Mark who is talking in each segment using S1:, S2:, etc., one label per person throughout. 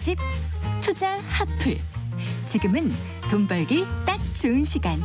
S1: 맛집 투자 핫플. 지금은 돈 벌기 딱 좋은 시간.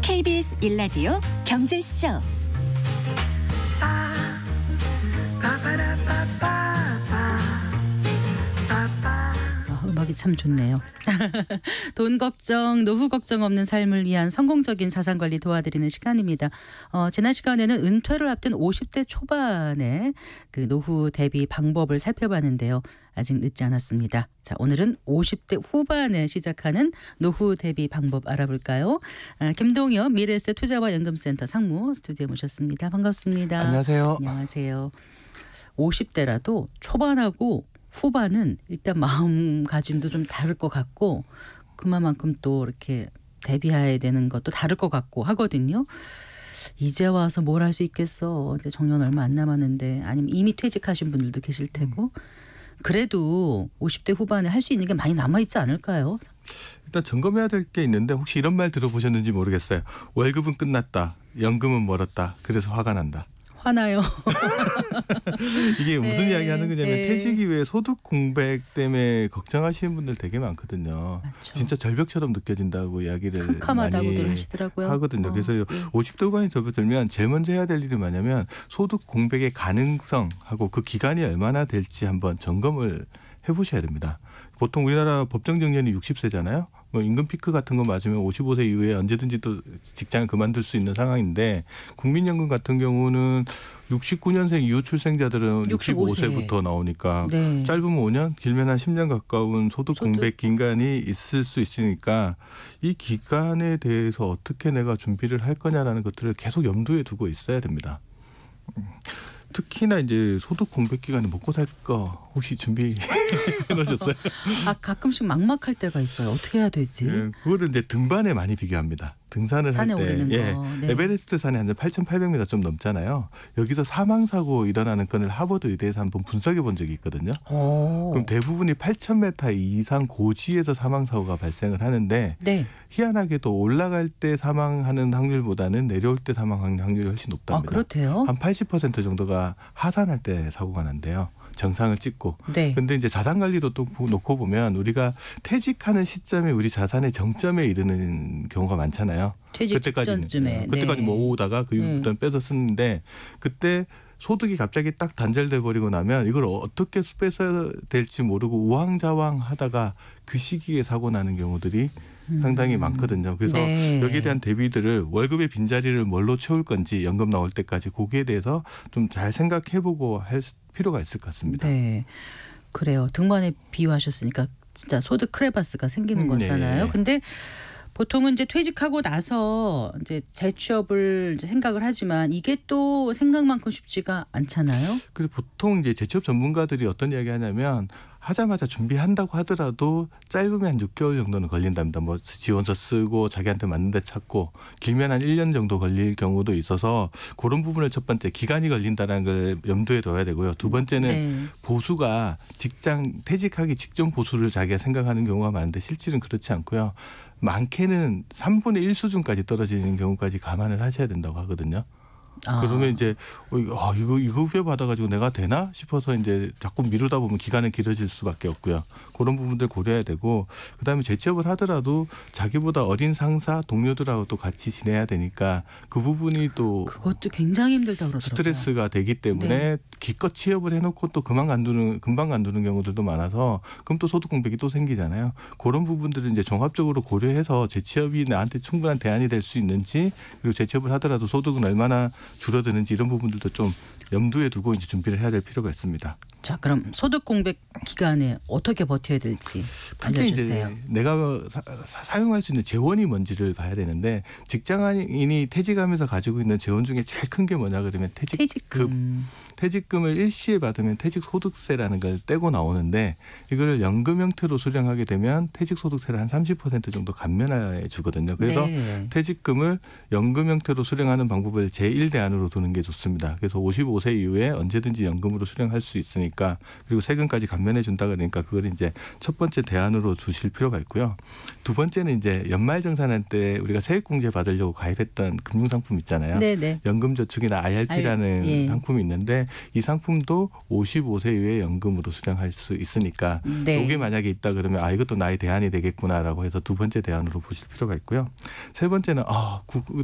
S1: KBS 1라디오 경제쇼.
S2: 음악이 참 좋네요. 돈 걱정, 노후 걱정 없는 삶을 위한 성공적인 자산관리 도와드리는 시간입니다. 지난 시간에는 은퇴를 앞둔 50대 초반의 그 노후 대비 방법을 살펴봤는데요. 아직 늦지 않았습니다. 자, 오늘은 50대 후반에 시작하는 노후 대비 방법 알아볼까요? 김동엽 미래에셋 투자와 연금센터 상무 스튜디오에 모셨습니다. 반갑습니다.
S3: 안녕하세요.
S2: 안녕하세요. 50대라도 초반하고 후반은 일단 마음가짐도 좀 다를 것 같고 그만큼 또 이렇게 대비해야 되는 것도 다를 것 같고 하거든요. 이제 와서 뭘 할 수 있겠어. 이제 정년 얼마 안 남았는데 아니면 이미 퇴직하신 분들도 계실 테고 그래도 50대 후반에 할 수 있는 게 많이 남아있지 않을까요?
S3: 일단 점검해야 될 게 있는데 혹시 이런 말 들어보셨는지 모르겠어요. 월급은 끝났다. 연금은 멀었다. 그래서 화가 난다.
S2: 화나요.
S3: 이게 무슨 이야기 하는 거냐면
S2: 네.
S3: 퇴직 이후에 소득 공백 때문에 걱정하시는 분들 되게 많거든요.
S2: 맞죠.
S3: 진짜 절벽처럼 느껴진다고 이야기를
S2: 캄캄하다고들
S3: 많이
S2: 하시더라고요.
S3: 하거든요. 그래서 50대 후반에 접어들면 제일 먼저 해야 될 일이 뭐냐면 소득 공백의 가능성하고 그 기간이 얼마나 될지 한번 점검을 해보셔야 됩니다. 보통 우리나라 법정 정년이 60세잖아요. 뭐 임금 피크 같은 거 맞으면 55세 이후에 언제든지 또 직장을 그만둘 수 있는 상황인데 국민연금 같은 경우는 69년생 이후 출생자들은 65세부터 나오니까
S2: 네.
S3: 짧으면 5년, 길면 한 10년 가까운 소득 공백 기간이 있을 수 있으니까 이 기간에 대해서 어떻게 내가 준비를 할 거냐라는 것들을 계속 염두에 두고 있어야 됩니다. 특히나 이제 소득 공백 기간에 먹고 살 거 혹시 준비해 놓으셨어요?
S2: 가끔씩 막막할 때가 있어요. 어떻게 해야 되지?
S3: 네, 그거를 이제 등반에 많이 비교합니다. 등산을
S2: 산에
S3: 할 때
S2: 오르는 거. 네.
S3: 에베레스트 산이 한 8,800m 좀 넘잖아요. 여기서 사망 사고 일어나는 건을 하버드 의대에서 한번 분석해 본 적이 있거든요. 그럼 대부분이 8,000m 이상 고지에서 사망 사고가 발생을 하는데
S2: 네.
S3: 희한하게도 올라갈 때 사망하는 확률보다는 내려올 때 사망하는 확률이 훨씬 높답니다.
S2: 그렇대요?
S3: 한 80% 정도가 하산할 때 사고가 난대요. 정상을 찍고.
S2: 네.
S3: 근데 이제 자산 관리도 또 놓고 보면 우리가 퇴직하는 시점에 우리 자산의 정점에 이르는 경우가 많잖아요.
S2: 퇴직 직전쯤에.
S3: 그때까지
S2: 네.
S3: 모으다가 그 이후부터는 빼서 쓰는데 그때 소득이 갑자기 딱 단절돼 버리고 나면 이걸 어떻게 빼서 될지 모르고 우왕좌왕 하다가 그 시기에 사고 나는 경우들이 상당히 많거든요. 그래서
S2: 네.
S3: 여기에 대한 대비들을 월급의 빈자리를 뭘로 채울 건지 연금 나올 때까지 거기에 대해서 좀 잘 생각해보고 할 필요가 있을 것 같습니다.
S2: 네, 그래요. 등반에 비유하셨으니까 진짜 소득 크레바스가 생기는 거잖아요.
S3: 네.
S2: 근데 보통은 이제 퇴직하고 나서 이제 재취업을 이제 생각을 하지만 이게 또 생각만큼 쉽지가 않잖아요.
S3: 그리고 보통 이제 재취업 전문가들이 어떤 이야기 하냐면 하자마자 준비한다고 하더라도 짧으면 한 6개월 정도는 걸린답니다. 뭐 지원서 쓰고 자기한테 맞는 데 찾고 길면 한 1년 정도 걸릴 경우도 있어서 그런 부분을 첫 번째 기간이 걸린다는 걸 염두에 둬야 되고요. 두 번째는
S2: 네.
S3: 보수가 직장 퇴직하기 직전 보수를 자기가 생각하는 경우가 많은데 실질은 그렇지 않고요. 많게는 3분의 1 수준까지 떨어지는 경우까지 감안을 하셔야 된다고 하거든요. 그러면 이제 이거 후배 받아가지고 내가 되나 싶어서 이제 자꾸 미루다 보면 기간은 길어질 수밖에 없고요. 그런 부분들 고려해야 되고 그다음에 재취업을 하더라도 자기보다 어린 상사 동료들하고 또 같이 지내야 되니까 그 부분이 또
S2: 그것도 굉장히 힘들다고 그러더라고요.
S3: 스트레스가 되기 때문에
S2: 네.
S3: 기껏 취업을 해놓고 또 금방 간두는 경우들도 많아서 그럼 또 소득 공백이 또 생기잖아요. 그런 부분들을 이제 종합적으로 고려해서 재취업이 나한테 충분한 대안이 될 수 있는지 그리고 재취업을 하더라도 소득은 얼마나 줄어드는지 이런 부분들도 좀 염두에 두고 이제 준비를 해야 될 필요가 있습니다.
S2: 자, 그럼 소득 공백 기간에 어떻게 버텨야 될지 알려주세요.
S3: 이제 내가 사용할 수 있는 재원이 뭔지를 봐야 되는데 직장인이 퇴직하면서 가지고 있는 재원 중에 제일 큰 게 뭐냐 그러면 퇴직금. 퇴직금을 일시에 받으면 퇴직소득세라는 걸 떼고 나오는데 이거를 연금 형태로 수령하게 되면 퇴직소득세를 한 30% 정도 감면해 주거든요. 그래서
S2: 네.
S3: 퇴직금을 연금 형태로 수령하는 방법을 제1대안으로 두는 게 좋습니다. 그래서 55세 이후에 언제든지 연금으로 수령할 수 있으니까 그러니까 그리고 세금까지 감면해 준다 그러니까 그걸 이제 첫 번째 대안으로 두실 필요가 있고요. 두 번째는 이제 연말정산할 때 우리가 세액공제 받으려고 가입했던 금융상품 있잖아요.
S2: 네네.
S3: 연금저축이나 IRP라는
S2: 예.
S3: 상품이 있는데 이 상품도 55세 이후에 연금으로 수령할 수 있으니까
S2: 네.
S3: 이게 만약에 있다 그러면 이것도 나의 대안이 되겠구나라고 해서 두 번째 대안으로 보실 필요가 있고요. 세 번째는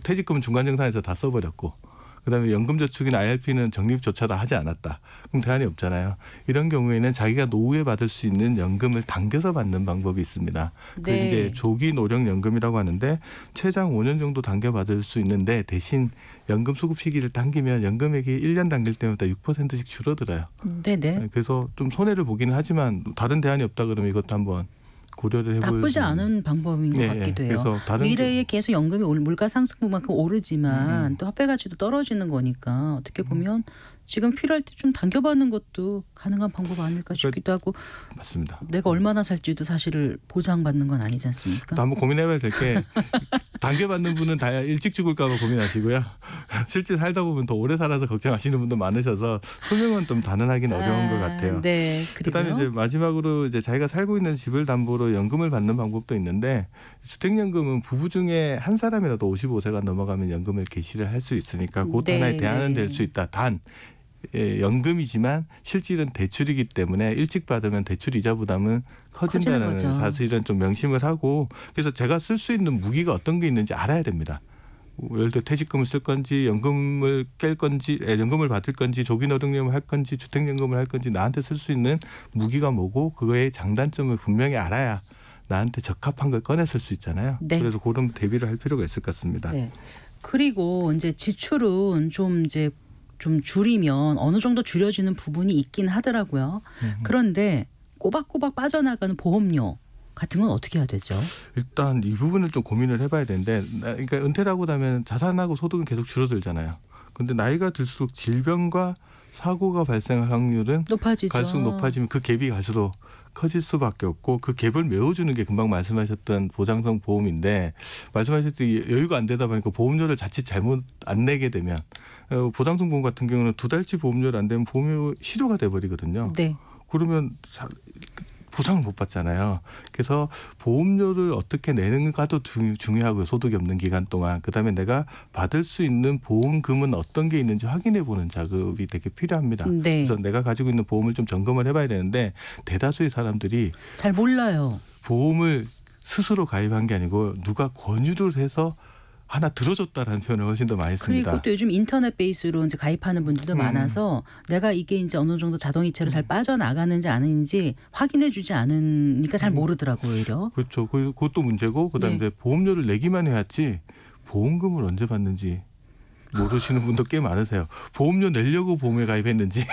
S3: 퇴직금은 중간정산에서 다 써버렸고 그다음에 연금저축이나 IRP는 적립조차도 하지 않았다. 그럼 대안이 없잖아요. 이런 경우에는 자기가 노후에 받을 수 있는 연금을 당겨서 받는 방법이 있습니다. 그게
S2: 네.
S3: 이제 조기 노령연금이라고 하는데 최장 5년 정도 당겨 받을 수 있는데 대신 연금 수급 시기를 당기면 연금액이 1년 당길 때마다 6%씩 줄어들어요.
S2: 네네.
S3: 그래서 좀 손해를 보기는 하지만 다른 대안이 없다 그러면 이것도 한번 고려를 해볼
S2: 나쁘지 않은 방법인 것 같기도 해요.
S3: 그래서 다른
S2: 미래에 계속 연금이 물가 상승분만큼 오르지만 또 화폐 가치도 떨어지는 거니까 어떻게 보면 지금 필요할 때 좀 당겨받는 것도 가능한 방법 아닐까 싶기도 하고
S3: 맞습니다.
S2: 내가 얼마나 살지도 사실을 보장받는 건 아니지 않습니까?
S3: 또 한번 고민해봐야 될 게 당겨받는 분은 다 일찍 죽을까 봐 고민하시고요. 실제 살다 보면 더 오래 살아서 걱정하시는 분도 많으셔서 수명은 좀 단언하기는 어려운 것 같아요.
S2: 네.
S3: 그다음에 이제 마지막으로 이제 자기가 살고 있는 집을 담보로 연금을 받는 방법도 있는데 주택연금은 부부 중에 한 사람이라도 55세가 넘어가면 연금을 개시를 할 수 있으니까 그것
S2: 네,
S3: 하나의 대안은
S2: 네.
S3: 될 수 있다. 단 연금이지만 실질은 대출이기 때문에 일찍 받으면 대출 이자 부담은 커진다는
S2: 거죠.
S3: 사실은 좀 명심을 하고 그래서 제가 쓸 수 있는 무기가 어떤 게 있는지 알아야 됩니다. 예를 들어 퇴직금을 쓸 건지 연금을 깰 건지 연금을 받을 건지 조기노령연금을 할 건지 주택연금을 할 건지 나한테 쓸 수 있는 무기가 뭐고 그거의 장단점을 분명히 알아야 나한테 적합한 걸 꺼내 쓸 수 있잖아요.
S2: 네.
S3: 그래서 그런 대비를 할 필요가 있을 것 같습니다.
S2: 네. 그리고 이제 지출은 좀 줄이면 어느 정도 줄여지는 부분이 있긴 하더라고요. 그런데 꼬박꼬박 빠져나가는 보험료 같은 건 어떻게 해야 되죠?
S3: 일단 이 부분을 좀 고민을 해봐야 되는데 그러니까 은퇴를 하고 나면 자산하고 소득은 계속 줄어들잖아요. 그런데 나이가 들수록 질병과 사고가 발생할 확률은
S2: 높아지죠.
S3: 갈수록 높아지면 그 갭이 갈수록 커질 수밖에 없고 그 갭을 메워주는 게 금방 말씀하셨던 보장성 보험인데 말씀하셨듯이 여유가 안 되다 보니까 보험료를 자칫 잘못 안 내게 되면 보장성 보험 같은 경우는 2달치 보험료를 안 되면 보험료 실효가 돼버리거든요.
S2: 네.
S3: 그러면 보상을 못 받잖아요. 그래서 보험료를 어떻게 내는가도 중요하고요. 소득이 없는 기간 동안. 그다음에 내가 받을 수 있는 보험금은 어떤 게 있는지 확인해 보는 작업이 되게 필요합니다.
S2: 네.
S3: 그래서 내가 가지고 있는 보험을 좀 점검을 해봐야 되는데 대다수의 사람들이
S2: 잘 몰라요.
S3: 보험을 스스로 가입한 게 아니고 누가 권유를 해서 하나 들어줬다라는 표현을 훨씬 더 많이 씁니다.
S2: 그리고 또 요즘 인터넷 베이스로 이제 가입하는 분들도 많아서 내가 이게 이제 어느 정도 자동이체로 잘 빠져나가는지 아닌지 확인해주지 않으니까 잘 모르더라고요. 오히려.
S3: 그렇죠. 그것도 문제고 그다음에
S2: 네.
S3: 보험료를 내기만 해야지 보험금을 언제 받는지 모르시는 분도 꽤 많으세요. 보험료 내려고 보험에 가입했는지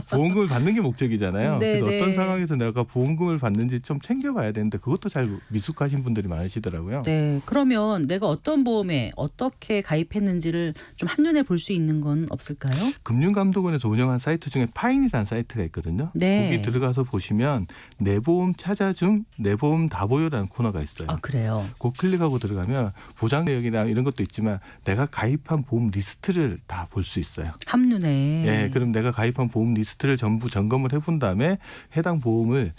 S3: 보험금을 받는 게 목적이잖아요.
S2: 네,
S3: 그래서
S2: 네.
S3: 어떤 상황에서 내가 보험금을 받는지 좀 챙겨봐야 되는데 그것도 잘 미숙하신 분들이 많으시더라고요.
S2: 네. 그러면 내가 어떤 보험에 어떻게 가입했는지를 좀 한눈에 볼 수 있는 건 없을까요?
S3: 금융감독원에서 운영한 사이트 중에 파인이라는 사이트가 있거든요.
S2: 네.
S3: 거기 들어가서 보시면 내 보험 찾아줌, 내 보험 다 보여라는 코너가 있어요.
S2: 아 그래요.
S3: 그 클릭하고 들어가면 보장 내역이나 이런 것도 있지만 내가 가입한 보험 리스트를 다 볼 수 있어요.
S2: 한눈에.
S3: 예, 그럼 내가 가입한 보험 리스트를 전부 점검을 해본 다음에 해당 보험을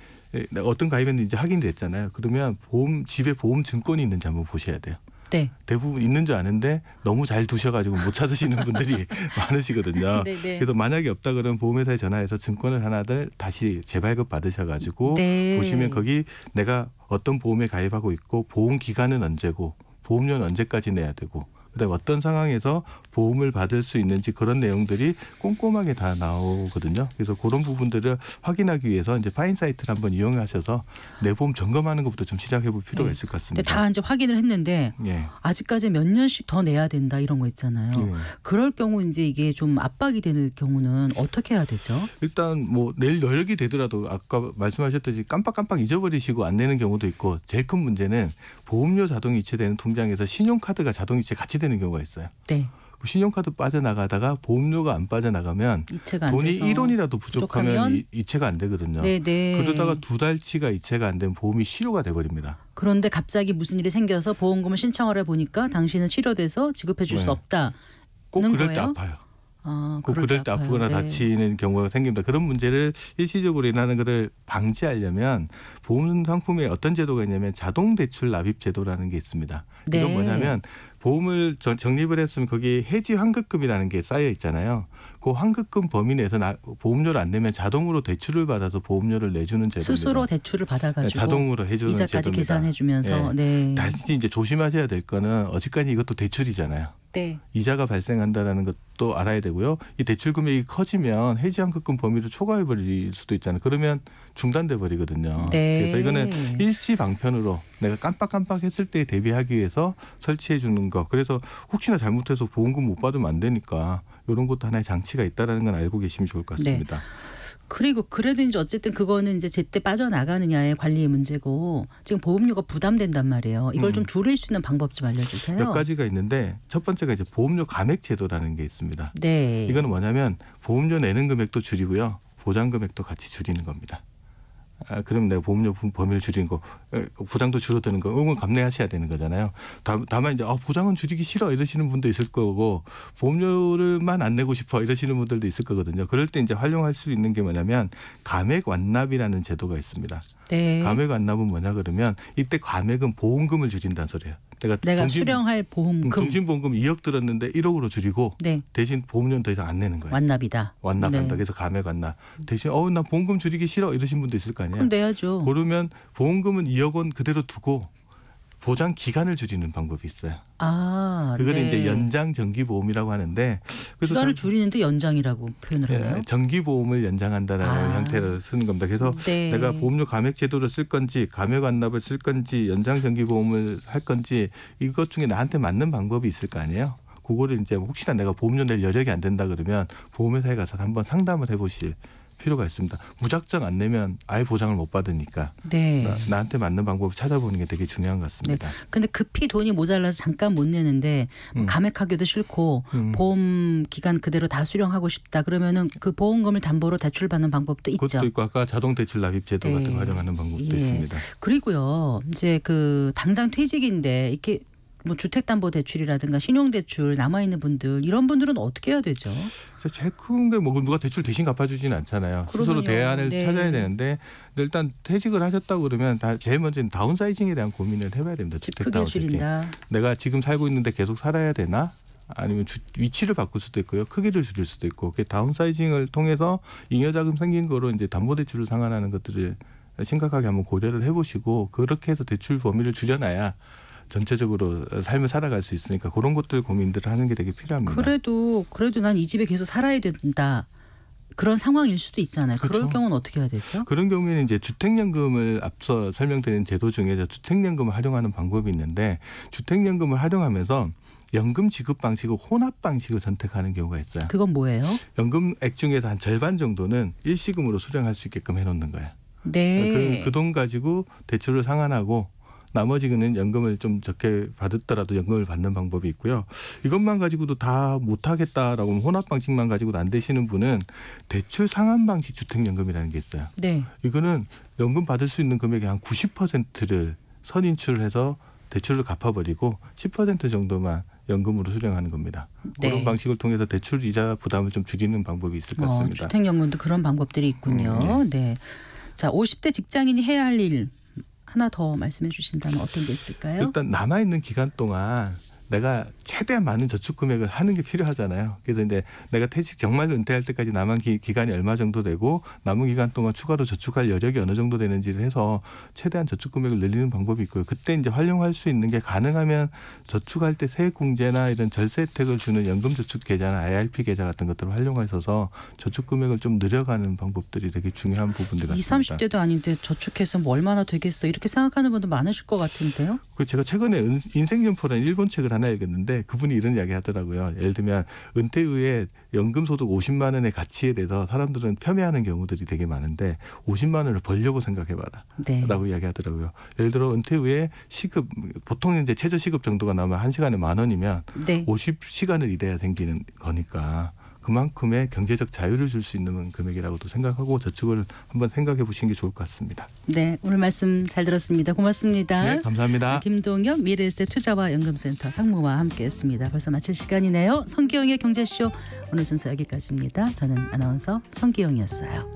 S3: 내가 어떤 가입했는지 확인됐잖아요. 그러면 집에 보험 증권이 있는지 한번 보셔야 돼요.
S2: 네.
S3: 대부분 있는 줄 아는데 너무 잘 두셔가지고 못 찾으시는 분들이 많으시거든요.
S2: 네네.
S3: 그래서 만약에 없다 그러면 보험회사에 전화해서 증권을 하나들 다시 재발급 받으셔가지고
S2: 네.
S3: 보시면 거기 내가 어떤 보험에 가입하고 있고 보험 기간은 언제고 보험료는 언제까지 내야 되고 그다음에 어떤 상황에서 보험을 받을 수 있는지 그런 내용들이 꼼꼼하게 다 나오거든요. 그래서 그런 부분들을 확인하기 위해서 이제 파인 사이트를 한번 이용하셔서 내 보험 점검하는 것부터 좀 시작해 볼 필요가 있을 것
S2: 근데
S3: 같습니다.
S2: 다 이제 확인을 했는데
S3: 예.
S2: 아직까지 몇 년씩 더 내야 된다 이런 거 있잖아요.
S3: 예.
S2: 그럴 경우 이제 이게 좀 압박이 되는 경우는 어떻게 해야 되죠?
S3: 일단 뭐 내일 여력이 되더라도 아까 말씀하셨듯이 깜빡깜빡 잊어버리시고 안 내는 경우도 있고 제일 큰 문제는 보험료 자동 이체되는 통장에서 신용카드가 자동 이체 같이 되는 경우가 있어요.
S2: 네.
S3: 신용카드 빠져나가다가 보험료가 안 빠져나가면
S2: 이체가 안
S3: 돈이
S2: 돼서
S3: 1원이라도 부족하면
S2: 부족하면?
S3: 이체가 안 되거든요.
S2: 네네.
S3: 그러다가 2달치가 이체가 안 되면 보험이 실효가 돼버립니다.
S2: 그런데 갑자기 무슨 일이 생겨서 보험금을 신청을 해보니까 당신은 치료돼서 지급해 줄 수
S3: 네.
S2: 없다.
S3: 꼭 그럴 때
S2: 거예요?
S3: 아파요. 그럴 때 아프거나
S2: 네.
S3: 다치는 경우가 생깁니다. 그런 문제를 일시적으로 일어나는 것을 방지하려면 보험 상품에 어떤 제도가 있냐면 자동 대출 납입 제도라는 게 있습니다.
S2: 네.
S3: 이건 뭐냐면 보험을 적립을 했으면 거기에 해지 환급금이라는 게 쌓여 있잖아요. 그 환급금 범위 내에서 보험료를 안 내면 자동으로 대출을 받아서 보험료를 내주는 제도입니다.
S2: 스스로 대출을 받아가지고
S3: 자동으로 해주는
S2: 이자까지
S3: 제도입니다.
S2: 계산해주면서. 네.
S3: 다시 이제 조심하셔야 될 거는 어지간히 이것도 대출이잖아요.
S2: 네.
S3: 이자가 발생한다는 것도 알아야 되고요. 이 대출 금액이 커지면 해지 환급금 범위를 초과해 버릴 수도 있잖아요. 그러면 중단돼 버리거든요.
S2: 네.
S3: 그래서 이거는 일시 방편으로 내가 깜빡깜빡했을 때 대비하기 위해서 설치해 주는 거. 그래서 혹시나 잘못해서 보험금 못 받으면 안 되니까 이런 것도 하나의 장치가 있다라는 건 알고 계시면 좋을 것 같습니다.
S2: 네. 그리고 그래도 이제 어쨌든 그거는 이제 제때 빠져나가느냐의 관리의 문제고 지금 보험료가 부담된단 말이에요. 이걸 좀 줄일 수 있는 방법 좀 알려주세요.
S3: 몇 가지가 있는데 첫 번째가 이제 보험료 감액 제도라는 게 있습니다.
S2: 네.
S3: 이거는 뭐냐면 보험료 내는 금액도 줄이고요. 보장 금액도 같이 줄이는 겁니다. 그럼 내가 보험료 범위를 줄이는 거, 보장도 줄어드는 거, 이건 감내하셔야 되는 거잖아요. 다만 이제 보장은 줄이기 싫어 이러시는 분도 있을 거고 보험료를만 안 내고 싶어 이러시는 분들도 있을 거거든요. 그럴 때 이제 활용할 수 있는 게 뭐냐면 감액 완납이라는 제도가 있습니다.
S2: 네.
S3: 감액 완납은 뭐냐 그러면 이때 감액은 보험금을 줄인다는 소리예요.
S2: 내가 수령할 보험금.
S3: 종신보험금 2억 들었는데 1억으로 줄이고
S2: 네.
S3: 대신 보험료는 더 이상 안 내는 거예요.
S2: 완납이다.
S3: 완납한다.
S2: 네.
S3: 그래서 감액 완납. 대신 나 보험금 줄이기 싫어 이러신 분도 있을 거 아니에요.
S2: 그럼 내야죠.
S3: 그러면 보험금은 2억 원 그대로 두고 보장 기간을 줄이는 방법이 있어요. 그걸
S2: 네.
S3: 이제 연장 정기보험이라고 하는데 그래서
S2: 기간을 줄이는데 연장이라고 표현을 하나요?
S3: 정기보험을 연장한다라는 형태로 쓰는 겁니다. 그래서
S2: 네.
S3: 내가 보험료 감액 제도를 쓸 건지 감액 완납을 쓸 건지 연장 정기보험을 할 건지 이것 중에 나한테 맞는 방법이 있을 거 아니에요. 그거를 이제 혹시나 내가 보험료 낼 여력이 안 된다 그러면 보험회사에 가서 한번 상담을 해보실 필요가 있습니다. 무작정 안 내면 아예 보장을 못 받으니까
S2: 네.
S3: 나한테 맞는 방법을 찾아보는 게 되게 중요한 것 같습니다.
S2: 네. 근데 급히 돈이 모자라서 잠깐 못 내는데 감액하기도 싫고 보험 기간 그대로 다 수령하고 싶다 그러면은 그 보험금을 담보로 대출받는 방법도 있죠.
S3: 그것도 있고 아까 자동 대출 납입 제도
S2: 네.
S3: 같은 거 활용하는 방법도
S2: 예.
S3: 있습니다.
S2: 그리고요. 이제 그 당장 퇴직인데 이렇게 뭐 주택담보대출이라든가 신용대출 남아있는 분들 이런 분들은 어떻게 해야 되죠?
S3: 제일 큰 게 뭐 누가 대출 대신 갚아주지는 않잖아요. 스스로
S2: 그러면요.
S3: 대안을
S2: 네.
S3: 찾아야 되는데 일단 퇴직을 하셨다고 그러면 제일 먼저는 다운사이징에 대한 고민을 해봐야 됩니다.
S2: 집
S3: 주택
S2: 크기를
S3: 다운사이징.
S2: 줄인다.
S3: 내가 지금 살고 있는데 계속 살아야 되나? 아니면 위치를 바꿀 수도 있고요. 크기를 줄일 수도 있고. 그 다운사이징을 통해서 잉여자금 생긴 거로 이제 담보대출을 상환하는 것들을 심각하게 한번 고려를 해보시고 그렇게 해서 대출 범위를 줄여놔야 전체적으로 삶을 살아갈 수 있으니까 그런 것들 고민들을 하는 게 되게 필요합니다.
S2: 그래도 난 이 집에 계속 살아야 된다. 그런 상황일 수도 있잖아요. 그럴
S3: 그렇죠.
S2: 경우는 어떻게 해야 되죠?
S3: 그런 경우에는 이제 주택연금을 앞서 설명드린 제도 중에 주택연금을 활용하는 방법이 있는데 주택연금을 활용하면서 연금 지급 방식을 혼합 방식을 선택하는 경우가 있어요.
S2: 그건 뭐예요?
S3: 연금액 중에서 한 절반 정도는 일시금으로 수령할 수 있게끔 해놓는 거예요.
S2: 네.
S3: 그 돈 가지고 대출을 상환하고 나머지는 연금을 좀 적게 받았더라도 연금을 받는 방법이 있고요. 이것만 가지고도 다 못하겠다라고 하면 혼합 방식만 가지고도 안 되시는 분은 대출 상환 방식 주택연금이라는 게 있어요.
S2: 네.
S3: 이거는 연금 받을 수 있는 금액의 한 90%를 선인출해서 대출을 갚아버리고 10% 정도만 연금으로 수령하는 겁니다.
S2: 네.
S3: 그런 방식을 통해서 대출 이자 부담을 좀 줄이는 방법이 있을 것 같습니다.
S2: 주택연금도 그런 방법들이 있군요. 네. 자, 50대 직장인이 해야 할 일 하나 더 말씀해 주신다면 어떤 게 있을까요?
S3: 일단 남아있는 기간 동안 내가 최대한 많은 저축 금액을 하는 게 필요하잖아요. 그래서 이제 내가 퇴직 정말 은퇴할 때까지 남은 기간이 얼마 정도 되고 남은 기간 동안 추가로 저축할 여력이 어느 정도 되는지를 해서 최대한 저축 금액을 늘리는 방법이 있고요. 그때 이제 활용할 수 있는 게 가능하면 저축할 때 세액공제나 이런 절세 혜택을 주는 연금저축계좌나 IRP 계좌 같은 것들을 활용하셔서 저축 금액을 좀 늘려가는 방법들이 되게 중요한 부분들 같습니다.
S2: 20, 30대도 아닌데 저축해서 뭐 얼마나 되겠어 이렇게 생각하는 분도 많으실 것 같은데요.
S3: 제가 최근에 인생연포라는 일본 책을 하나 읽었는데 그분이 이런 이야기 하더라고요. 예를 들면 은퇴 후에 연금소득 50만 원의 가치에 대해서 사람들은 폄훼하는 경우들이 되게 많은데 50만 원을 벌려고 생각해봐라
S2: 네.
S3: 라고 이야기하더라고요. 예를 들어 은퇴 후에 시급 보통 이제 최저시급 정도가 나오면 1시간에 10,000원이면
S2: 네.
S3: 50시간을 일해야 생기는 거니까 그만큼의 경제적 자유를 줄 수 있는 금액이라고도 생각하고 저축을 한번 생각해 보시는 게 좋을 것 같습니다.
S2: 네, 오늘 말씀 잘 들었습니다. 고맙습니다.
S3: 네, 감사합니다.
S2: 김동엽 미래에셋 투자와 연금센터 상무와 함께했습니다. 벌써 마칠 시간이네요. 성기영의 경제쇼 오늘 순서 여기까지입니다. 저는 아나운서 성기영이었어요.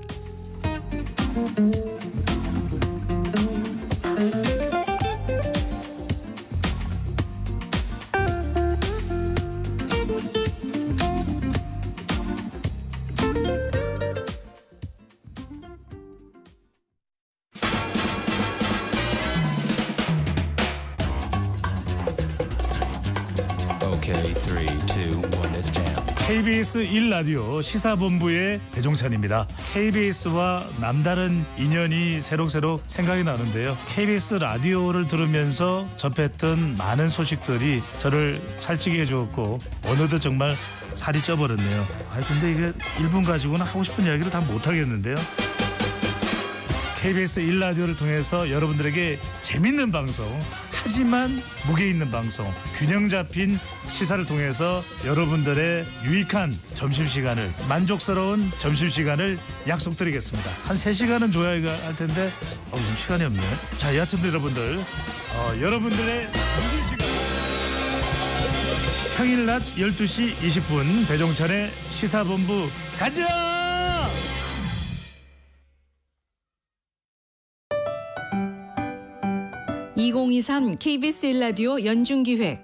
S4: Okay, 3, 2, 1, let's jam.
S5: KBS 1라디오 시사본부의 배종찬입니다. KBS와 남다른 인연이 새록새록 생각이 나는데요. KBS 라디오를 들으면서 접했던 많은 소식들이 저를 살찌게 해주었고 어느덧 정말 살이 쪄버렸네요. 근데 이게 1분 가지고는 하고 싶은 이야기를 다 못하겠는데요. KBS 1라디오를 통해서 여러분들에게 재밌는 방송, 하지만 무게 있는 방송, 균형 잡힌 시사를 통해서 여러분들의 유익한 점심시간을, 만족스러운 점심시간을 약속드리겠습니다. 한 3시간은 줘야 할 텐데 지금 시간이 없네. 자, 여하튼 여러분들, 여러분들의 점심시간 평일 낮 12시 20분 배종찬의 시사본부 가자!
S6: 2023 KBS 1라디오 연중기획